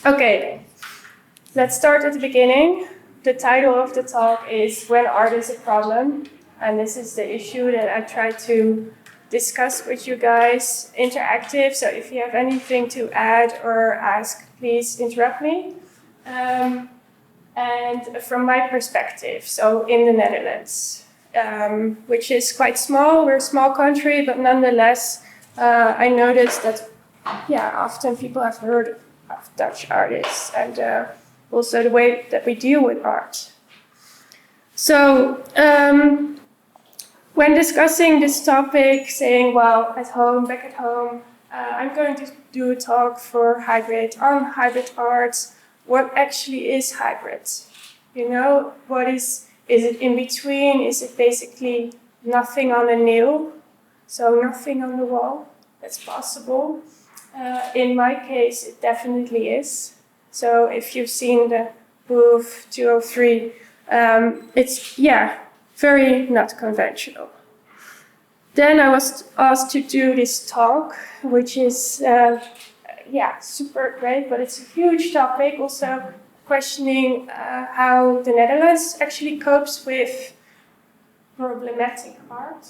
Okay, let's start at the beginning. The title of the talk is When Art is a Problem, and this is the issue that I try to discuss with you guys, interactive, so if you have anything to add or ask, please interrupt me. And from my perspective, so in the Netherlands, which is quite small, we're a small country, but nonetheless, I noticed that, often people have heard of Dutch artists and also the way that we deal with art. So, when discussing this topic, saying, well, at home, back at home, I'm going to do a talk on hybrid art. What actually is hybrid? You know, is it in between? Is it basically nothing on a nail? So nothing on the wall? That's possible. In my case, it definitely is. So if you've seen the booth 203, it's, very not conventional. Then I was asked to do this talk, which is, super great, but it's a huge topic, also questioning how the Netherlands actually copes with problematic art.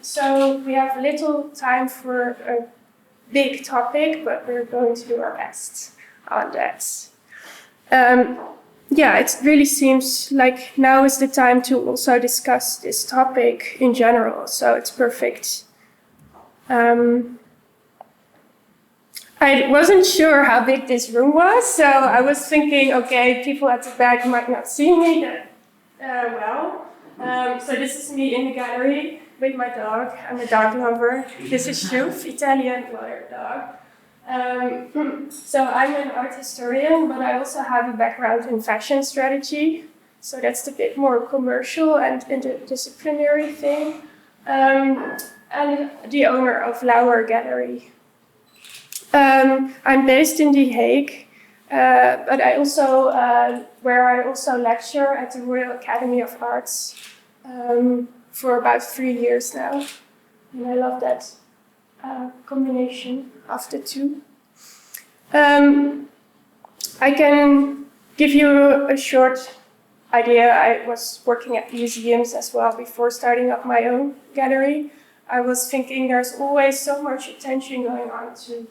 So we have little time for a big topic, but we're going to do our best on that. It really seems like now is the time to also discuss this topic in general, so it's perfect. I wasn't sure how big this room was, so I was thinking, okay, people at the back might not see me that well. So this is me in the gallery with my dog. I'm a dog lover. This is Shuf, Italian water dog. So I'm an art historian, but I also have a background in fashion strategy. So that's a bit more commercial and interdisciplinary thing. And the owner of Lauwer Gallery. I'm based in The Hague, but I also lecture at the Real Academia of Arte for about 3 years now, and I love that combination of the two. I can give you a short idea. I was working at museums as well before starting up my own gallery. I was thinking there's always so much attention going on to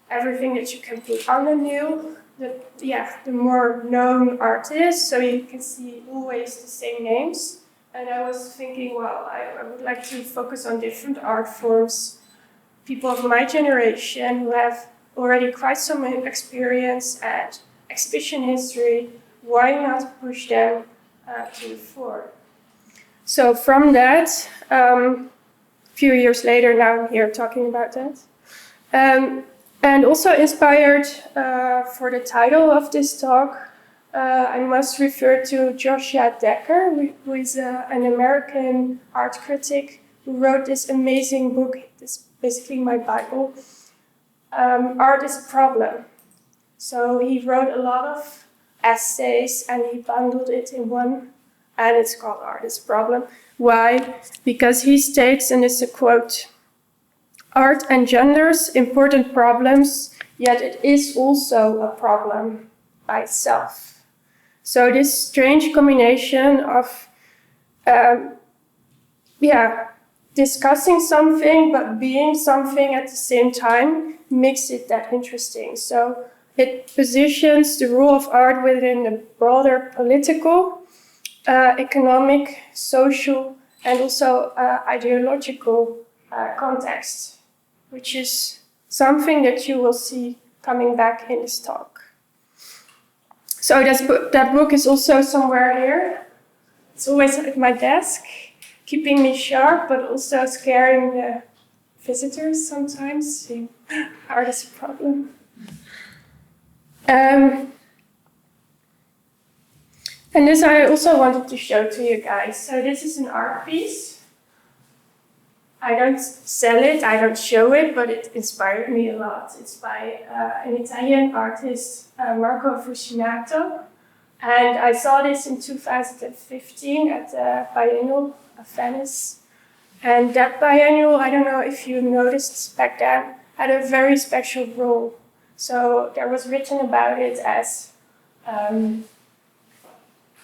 everything that you can put on the nail, the more known artists, so you can see always the same names. And I was thinking, well, I would like to focus on different art forms, people of my generation who have already quite some experience at exhibition history. Why not push them to the fore? So from that, a few years later, now I'm here talking about that. And also inspired for the title of this talk, I must refer to Joshua Decker, who is an American art critic who wrote this amazing book. This is basically my Bible. Art is a Problem. So he wrote a lot of essays and he bundled it in one, and it's called Art is a Problem. Why? Because he states, and it's a quote, "Art engenders important problems, yet it is also a problem by itself." So this strange combination of, discussing something but being something at the same time makes it that interesting. So it positions the role of art within a broader political, economic, social, and also ideological context, which is something that you will see coming back in this talk. So that book is also somewhere here. It's always at my desk, keeping me sharp, but also scaring the visitors sometimes, saying, art is a problem. And this I also wanted to show to you guys. So this is an art piece. I don't sell it, I don't show it, but it inspired me a lot. It's by an Italian artist, Marco Fucinato. And I saw this in 2015 at the Biennial of Venice. And that biennial, I don't know if you noticed back then, had a very special role. So there was written about it as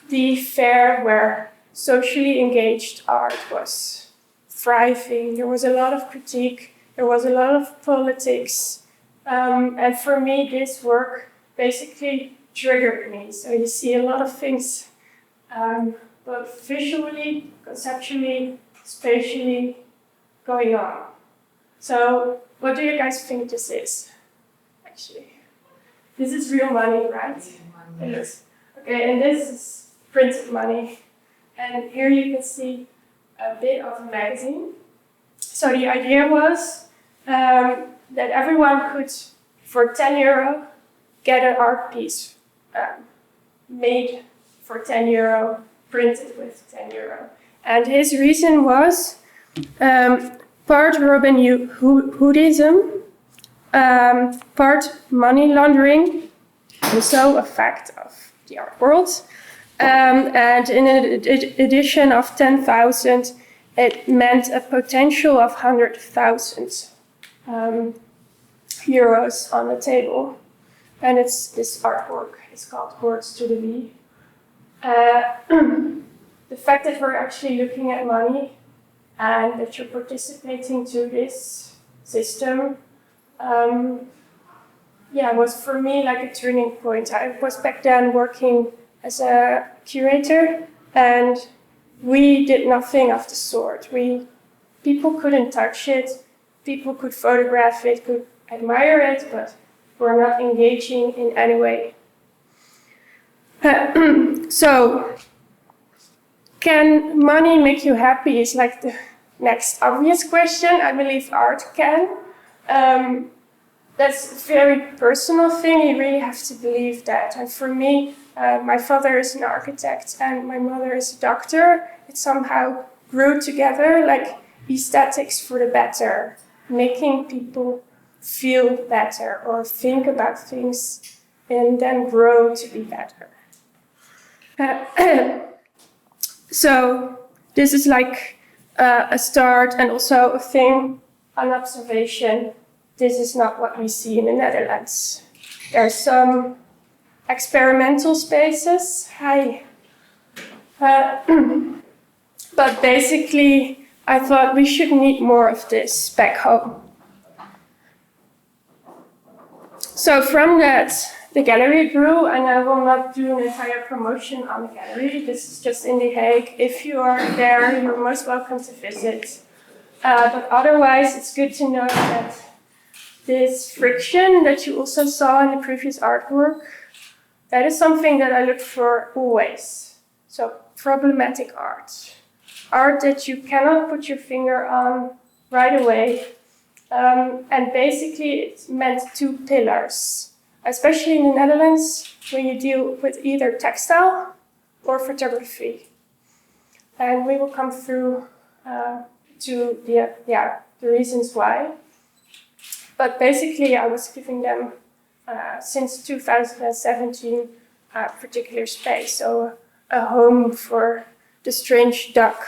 the fair where socially engaged art was thriving. There was a lot of critique, there was a lot of politics. And for me, this work basically triggered me. So you see a lot of things, both visually, conceptually, spatially, going on. So what do you guys think this is, actually? This is real money, right? It is. Okay, and this is printed money. And here you can see a bit of a magazine. So the idea was that everyone could, for 10 euro, get an art piece made for 10 euro, printed with 10 euro. And his reason was part Robin Hoodism, part money laundering, also a fact of the art world. And in an edition of 10,000, it meant a potential of 100,000 euros on the table. And it's this artwork. It's called Words to the V. The fact that we're actually looking at money and that you're participating to this system, was for me like a turning point. I was back then working as a curator, and we did nothing of the sort. People couldn't touch it, people could photograph it, could admire it, but we're not engaging in any way. So, can money make you happy is like the next obvious question. I believe art can. That's a very personal thing. You really have to believe that. And for me, my father is an architect and my mother is a doctor. It somehow grew together, like aesthetics for the better, making people feel better or think about things and then grow to be better. So this is like a start and also a thing, an observation. This is not what we see in the Netherlands. There are some experimental spaces. Hi. But basically, I thought we should need more of this back home. So from that, the gallery grew, and I will not do an entire promotion on the gallery. This is just in The Hague. If you are there, you're most welcome to visit. But otherwise, it's good to know that this friction that you also saw in the previous artwork, that is something that I look for always. So problematic art. Art that you cannot put your finger on right away. And basically it meant two pillars, especially in the Netherlands when you deal with either textile or photography. And we will come through to the reasons why. But basically I was giving them, since 2017, a particular space, so a home for the strange duck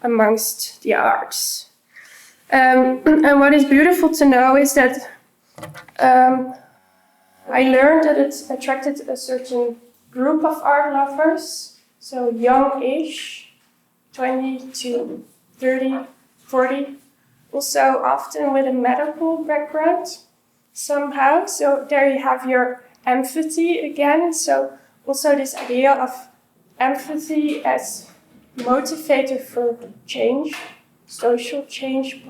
amongst the arts. And what is beautiful to know is that I learned that it attracted a certain group of art lovers, so young-ish, 20 to 30, 40, also often with a medical background somehow. So there you have your empathy again. So also this idea of empathy as motivator for change, social change,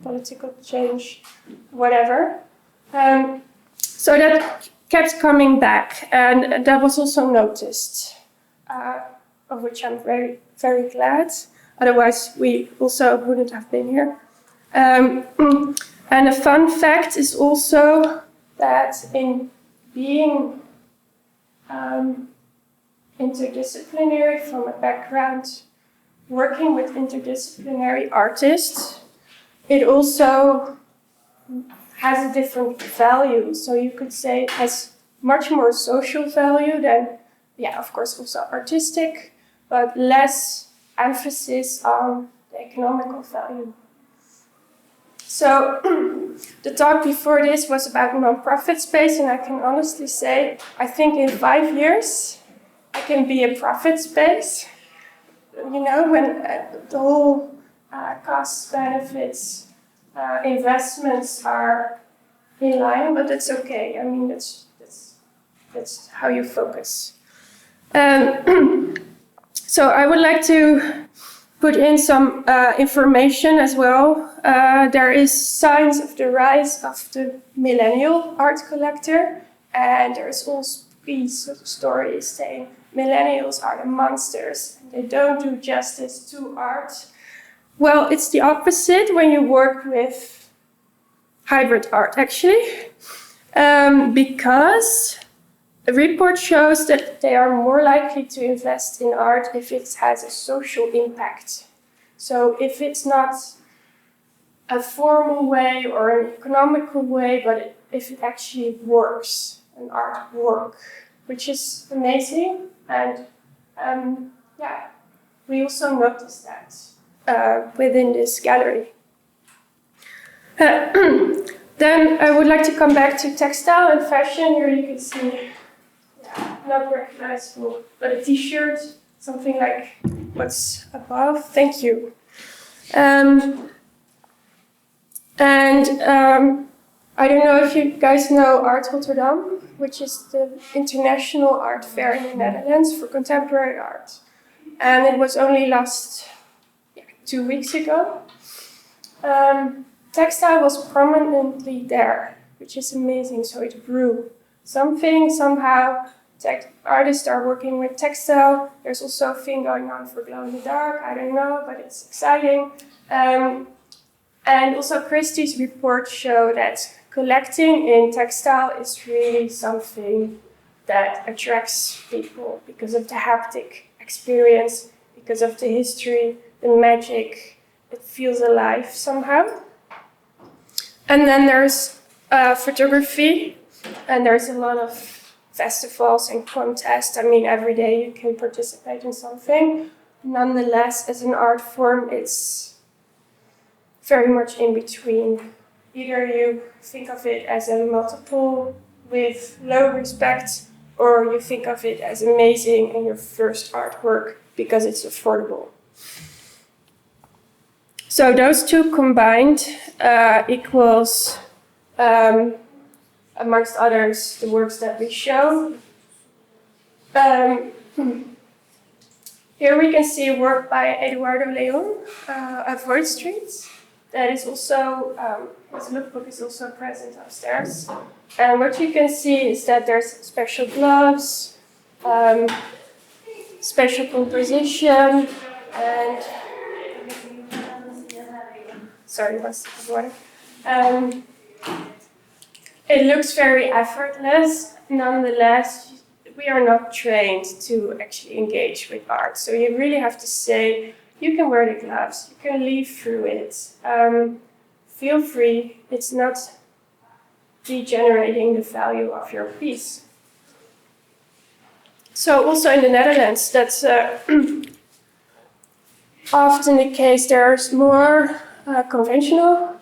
political change, whatever. So that kept coming back, and that was also noticed, of which I'm very, very glad. Otherwise, we also wouldn't have been here. And a fun fact is also that in being interdisciplinary from a background, working with interdisciplinary artists, it also has a different value. So you could say it has much more social value than, of course, also artistic, but less emphasis on the economical value. So the talk before this was about non-profit space, and I can honestly say, I think in 5 years, I can be a profit space. You know, when the whole costs, benefits, investments are in line, but that's okay. I mean, that's how you focus. So I would like to put in some information as well. There is signs of the rise of the millennial art collector, and there's also these stories saying millennials are the monsters. They don't do justice to art. Well, it's the opposite when you work with hybrid art, actually, because a report shows that they are more likely to invest in art if it has a social impact. So if it's not a formal way or an economical way, but if it actually works, an artwork, which is amazing. And yeah, we also noticed that within this gallery. Then I would like to come back to textile and fashion. Here you can see, not recognizable, but a t-shirt, something like what's above. Thank you. I don't know if you guys know Art Rotterdam, which is the international art fair in the Netherlands for contemporary art. And it was only last 2 weeks ago. Textile was prominently there, which is amazing, so it grew. Somehow, artists are working with textile. There's also a thing going on for glow in the dark, I don't know, but it's exciting. And also Christie's reports show that collecting in textile is really something that attracts people because of the haptic experience, because of the history, the magic. It feels alive somehow. And then there's photography, and there's a lot of festivals and contests. I mean, every day you can participate in something. Nonetheless, as an art form, it's very much in between. Either you think of it as a multiple with low respect, or you think of it as amazing and your first artwork because it's affordable. So those two combined equals, amongst others, the works that we show. Here we can see a work by Eduardo Leon, Avoid Streets. That is also, his lookbook is also present upstairs. And what you can see is that there's special gloves, special composition, and sorry, what's the water? It looks very effortless. Nonetheless, we are not trained to actually engage with art. So you really have to say, you can wear the gloves, you can leaf through it. Feel free, it's not degenerating the value of your piece. So also in the Netherlands, that's often the case. There's more conventional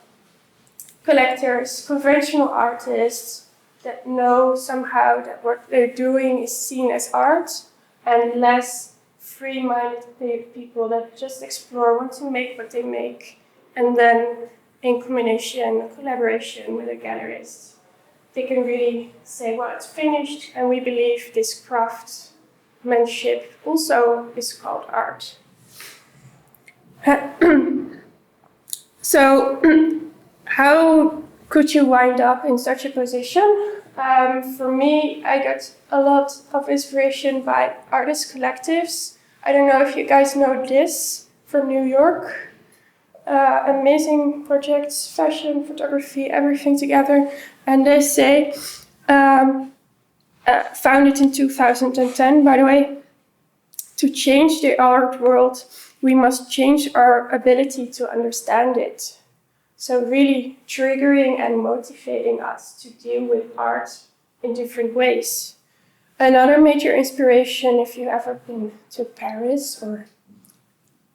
collectors, conventional artists that know somehow that what they're doing is seen as art, and less free-minded people that just explore, want to make what they make, and then in collaboration with a gallerist, they can really say, well, it's finished, and we believe this craftsmanship also is called art. So, how could you wind up in such a position? For me, I got a lot of inspiration by artist collectives. I don't know if you guys know this from New York. Amazing projects, fashion, photography, everything together. And they say, founded in 2010, by the way, to change the art world, we must change our ability to understand it. So really triggering and motivating us to deal with art in different ways. Another major inspiration, if you've ever been to Paris or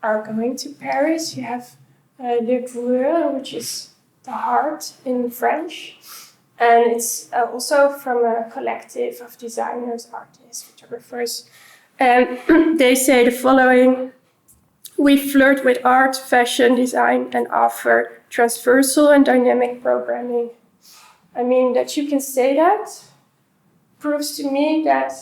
are going to Paris, you have Le Bloque, which is the heart in French. And it's also from a collective of designers, artists, photographers. And they say the following: we flirt with art, fashion, design, and offer transversal and dynamic programming. I mean, that you can say that proves to me that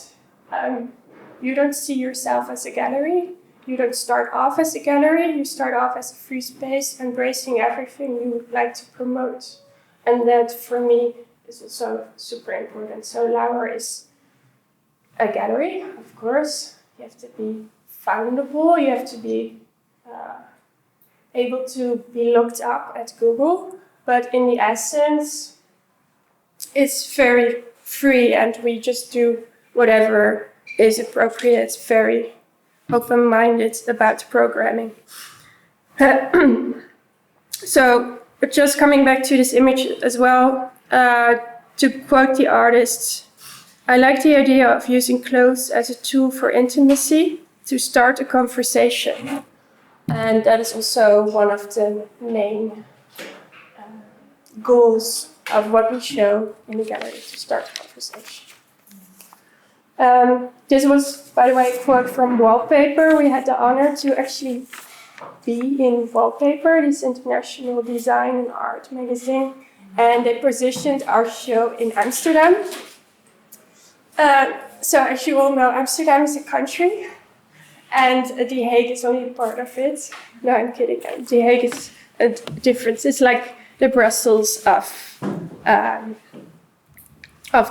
you don't see yourself as a gallery. You don't start off as a gallery. You start off as a free space, embracing everything you would like to promote. And that, for me, is also super important. So Lauwer is a gallery, of course. You have to be foundable. You have to be able to be looked up at Google. But in the essence, it's very free, and we just do whatever is appropriate, very open-minded about programming. So, just coming back to this image as well, to quote the artist, I like the idea of using clothes as a tool for intimacy to start a conversation. And that is also one of the main goals of what we show in the gallery, to start a conversation. This was, by the way, a quote from Wallpaper. We had the honor to actually be in Wallpaper, this international design and art magazine, and they positioned our show in Amsterdam. So as you all know, Amsterdam is a country, and The Hague is only part of it. No, I'm kidding. The Hague is a difference. It's like the Brussels of the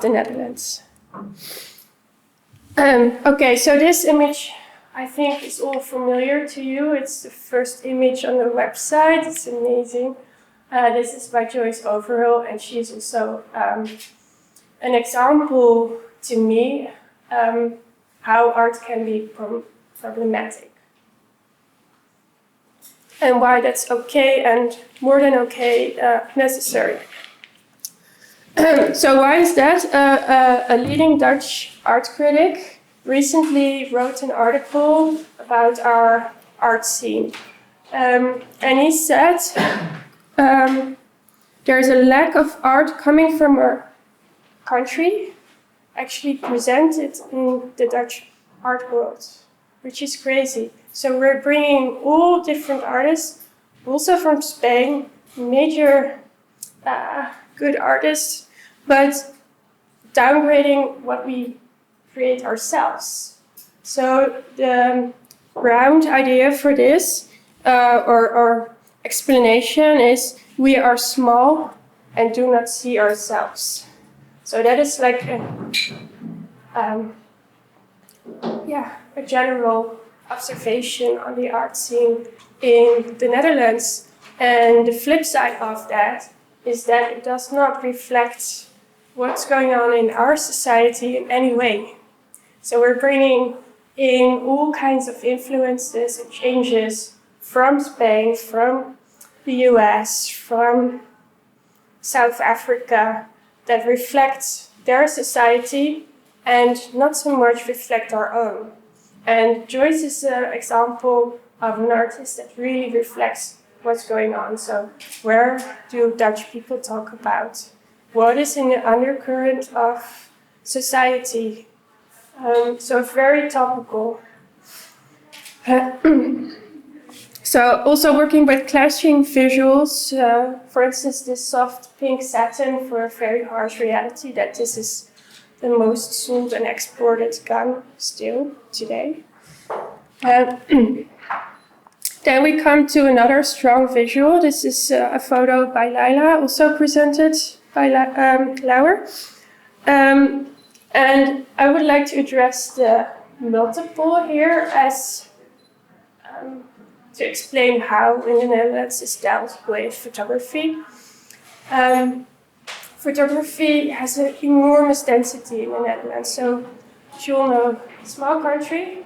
Netherlands. Okay, so this image, I think, is all familiar to you. It's the first image on the website. It's amazing. This is by Joyce Overall, and she's also an example to me how art can be problematic. And why that's okay, and more than okay, necessary. So why is that? A leading Dutch art critic recently wrote an article about our art scene. And he said there's a lack of art coming from our country actually presented in the Dutch art world, which is crazy. So we're bringing all different artists, also from Spain, major good artists, but downgrading what we create ourselves. So the round idea for this, or explanation, is we are small and do not see ourselves. So that is like a general observation on the art scene in the Netherlands. And the flip side of that is that it does not reflect what's going on in our society in any way. So we're bringing in all kinds of influences and changes from Spain, from the US, from South Africa, that reflect their society and not so much reflect our own. And Joyce is an example of an artist that really reflects what's going on. So where do Dutch people talk about? What is in the undercurrent of society? So very topical. So also working with clashing visuals, for instance, this soft pink satin for a very harsh reality that this is the most sold and exported gun still today. Then we come to another strong visual. This is a photo by Laila, also presented by Lauwer. And I would like to address the multiple here as to explain how in the Netherlands is dealt with photography. Photography has an enormous density in the Netherlands. So, as you all know, small country,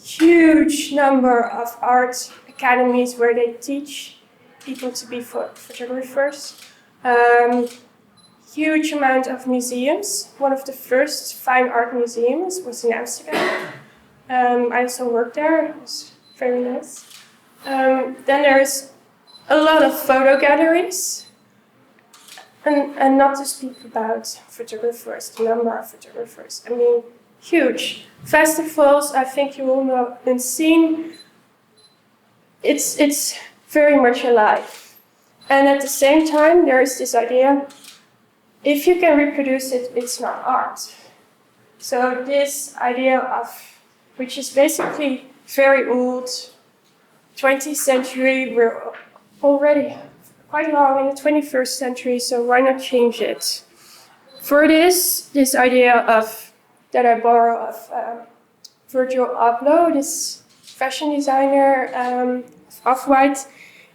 huge number of art academies where they teach people to be photographers. Huge amount of museums. One of the first fine art museums was in Amsterdam. I also worked there. It was very nice. Then there's a lot of photo galleries. And not to speak about photographers, the number of photographers. I mean, huge. Festivals, I think you all know, and seen, it's very much alive. And at the same time, there is this idea, if you can reproduce it, it's not art. So this idea of, which is basically very old, 20th century, we're already quite long in the 21st century, so why not change it? For this idea of, that I borrow of Virgil Abloh, this fashion designer of Off-White,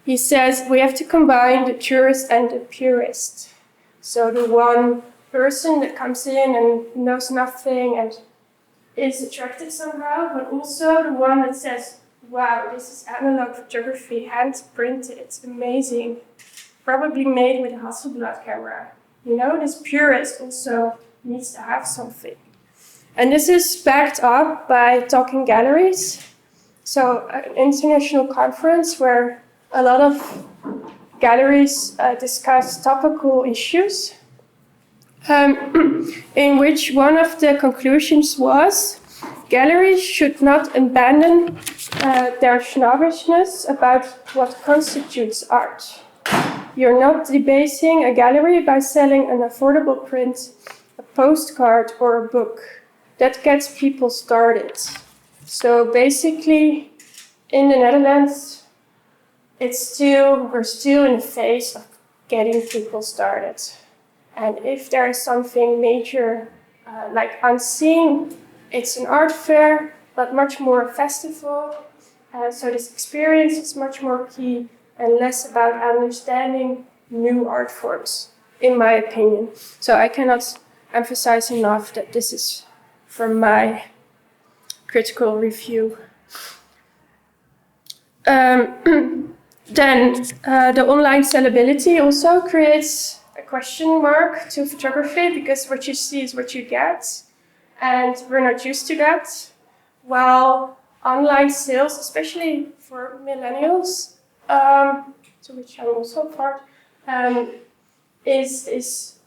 he says we have to combine the tourist and the purist. So the one person that comes in and knows nothing and is attracted somehow, but also the one that says, wow, this is analog photography, hand printed, it's amazing. Probably made with a Hasselblad camera. You know, this purist also needs to have something. And this is backed up by talking galleries. So an international conference where a lot of galleries discuss topical issues, in which one of the conclusions was galleries should not abandon their snobbishness about what constitutes art. You're not debasing a gallery by selling an affordable print, a postcard, or a book. That gets people started. So basically, in the Netherlands, we're still in the phase of getting people started. And if there is something major, like Unseen, it's an art fair, but much more a festival. So this experience is much more key and less about understanding new art forms, in my opinion. So I cannot emphasize enough that this is from my critical review. Then the online sellability also creates a question mark to photography, because what you see is what you get, and we're not used to that. While online sales, especially for millennials, to which I'm also part, is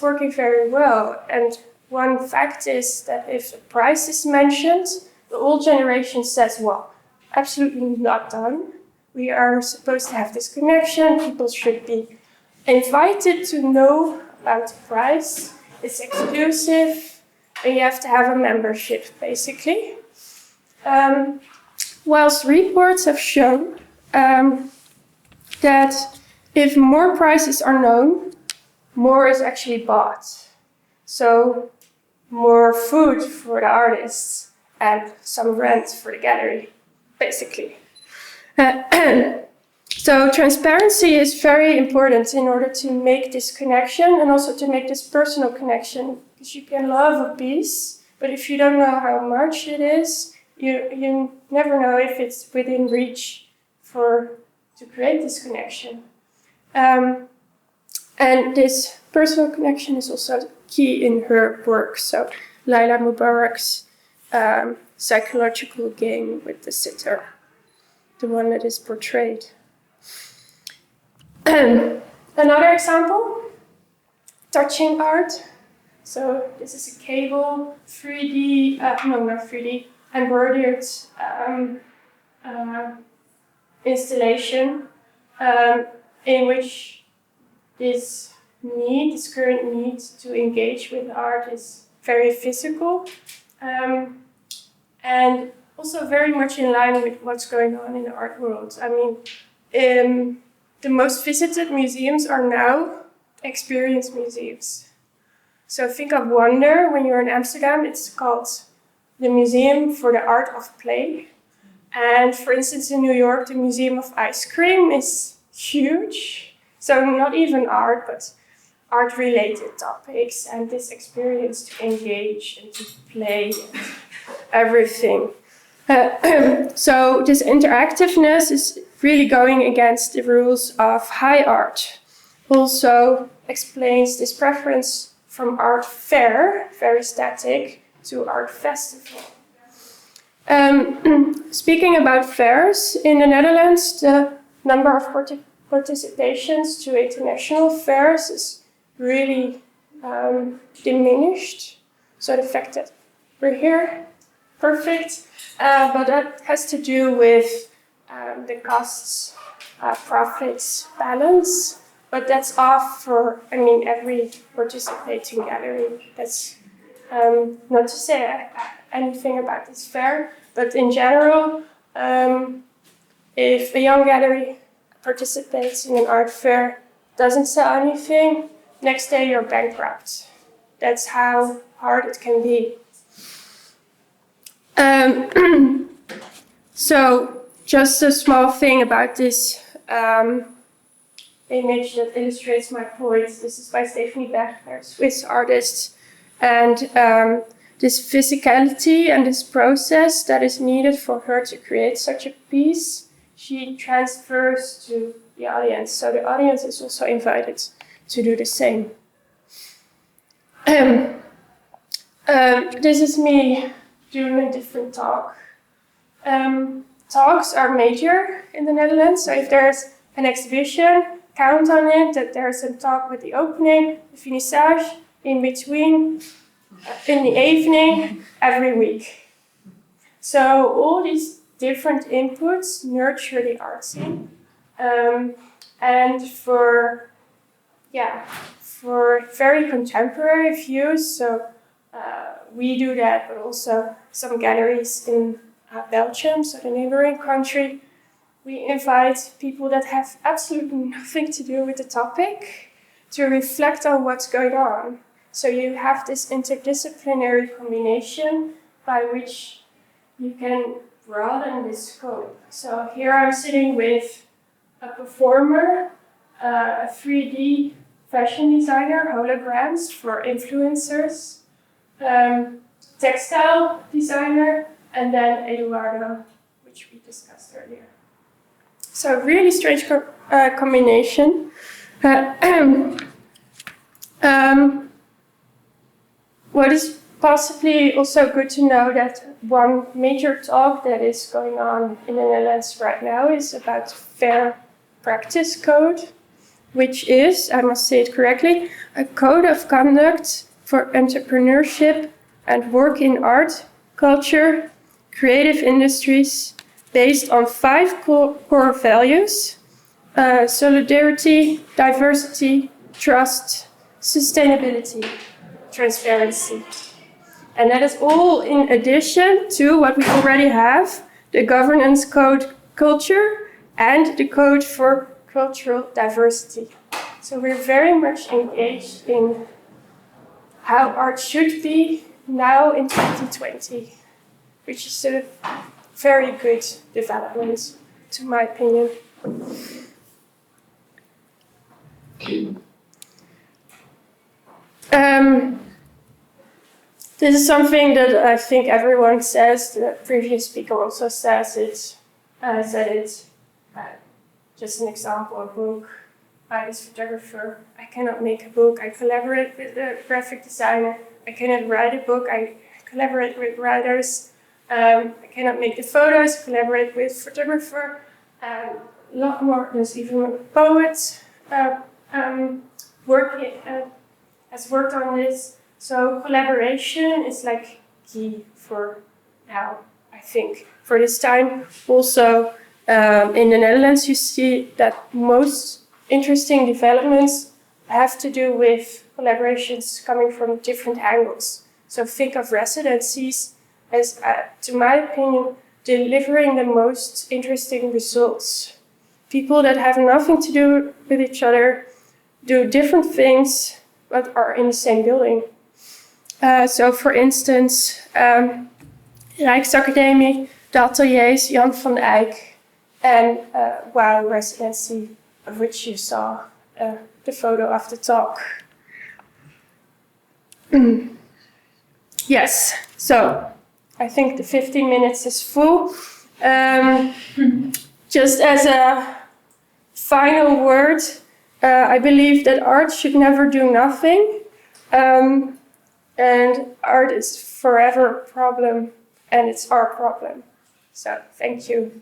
working very well. And one fact is that if the price is mentioned, the old generation says, well, absolutely not done. We are supposed to have this connection. People should be invited to know about the price. It's exclusive, and you have to have a membership, basically. Whilst reports have shown that if more prices are known, more is actually bought. So more food for the artists and some rent for the gallery, basically. So transparency is very important in order to make this connection and also to make this personal connection, because you can love a piece, but if you don't know how much it is, you never know if it's within reach to create this connection. And this personal connection is also key in her work. So Laila Mubarak's psychological game with the sitter, the one that is portrayed. Another example, touching art. So this is a cable, 3D, not 3D, embroidered installation in which this current need to engage with art is very physical and also very much in line with what's going on in the art world. I mean, the most visited museums are now experience museums. So think of Wonder. When you're in Amsterdam, it's called the Museum for the Art of Play. And for instance, in New York, the Museum of Ice Cream is huge. So not even art, but art-related topics and this experience to engage and to play and everything. So this interactiveness is really going against the rules of high art. Also explains this preference from art fair, very static, to art festival. Speaking about fairs, in the Netherlands, the number of participations to international fairs is really diminished. So the fact that we're here, perfect, but that has to do with the costs, profits balance. But that's off for, every participating gallery. That's not to say anything about this fair, but in general, if a young gallery participates in an art fair, doesn't sell anything, next day you're bankrupt. That's how hard it can be. So just a small thing about this image that illustrates my point. This is by Stephanie Beckner, Swiss artist. And this physicality and this process that is needed for her to create such a piece, she transfers to the audience. So the audience is also invited to do the same. This is me doing a different talk. Talks are major in the Netherlands, so if there's an exhibition, count on it that there's a talk with the opening, the finissage, in between, in the evening, every week. So all these different inputs nurture the art scene. And for very contemporary views, so we do that, but also some galleries in Belgium, so the neighboring country, we invite people that have absolutely nothing to do with the topic to reflect on what's going on. So you have this interdisciplinary combination by which you can broaden the scope. So here I'm sitting with a performer, a 3D fashion designer, holograms for influencers, textile designer, and then Eduardo, which we discussed earlier. So really strange combination. What is possibly also good to know that one major talk that is going on in the Netherlands right now is about fair practice code, which is, I must say it correctly, a code of conduct for entrepreneurship and work in art, culture, creative industries, based on 5 core values: solidarity, diversity, trust, sustainability, transparency. And that is all in addition to what we already have, the governance code culture and the code for cultural diversity. So we're very much engaged in how art should be now in 2020, which is a very good development, to my opinion. This is something that I think everyone says. The previous speaker also says it. Said it. Just an example: a book by this photographer. I cannot make a book. I collaborate with a graphic designer. I cannot write a book. I collaborate with writers. I cannot make the photos. Collaborate with photographer. A lot more. There's even a poet has worked on this. So collaboration is like key for now, I think. For this time, also in the Netherlands, you see that most interesting developments have to do with collaborations coming from different angles. So think of residencies as, to my opinion, delivering the most interesting results. People that have nothing to do with each other do different things, but are in the same building. So, for instance, Rijksacademie, de ateliers Jan van Eyck, and WOW residency, of which you saw the photo of the talk. Yes, so I think the 15 minutes is full. Just as a final word, I believe that art should never do nothing. And art is forever a problem, and it's our problem. So, thank you.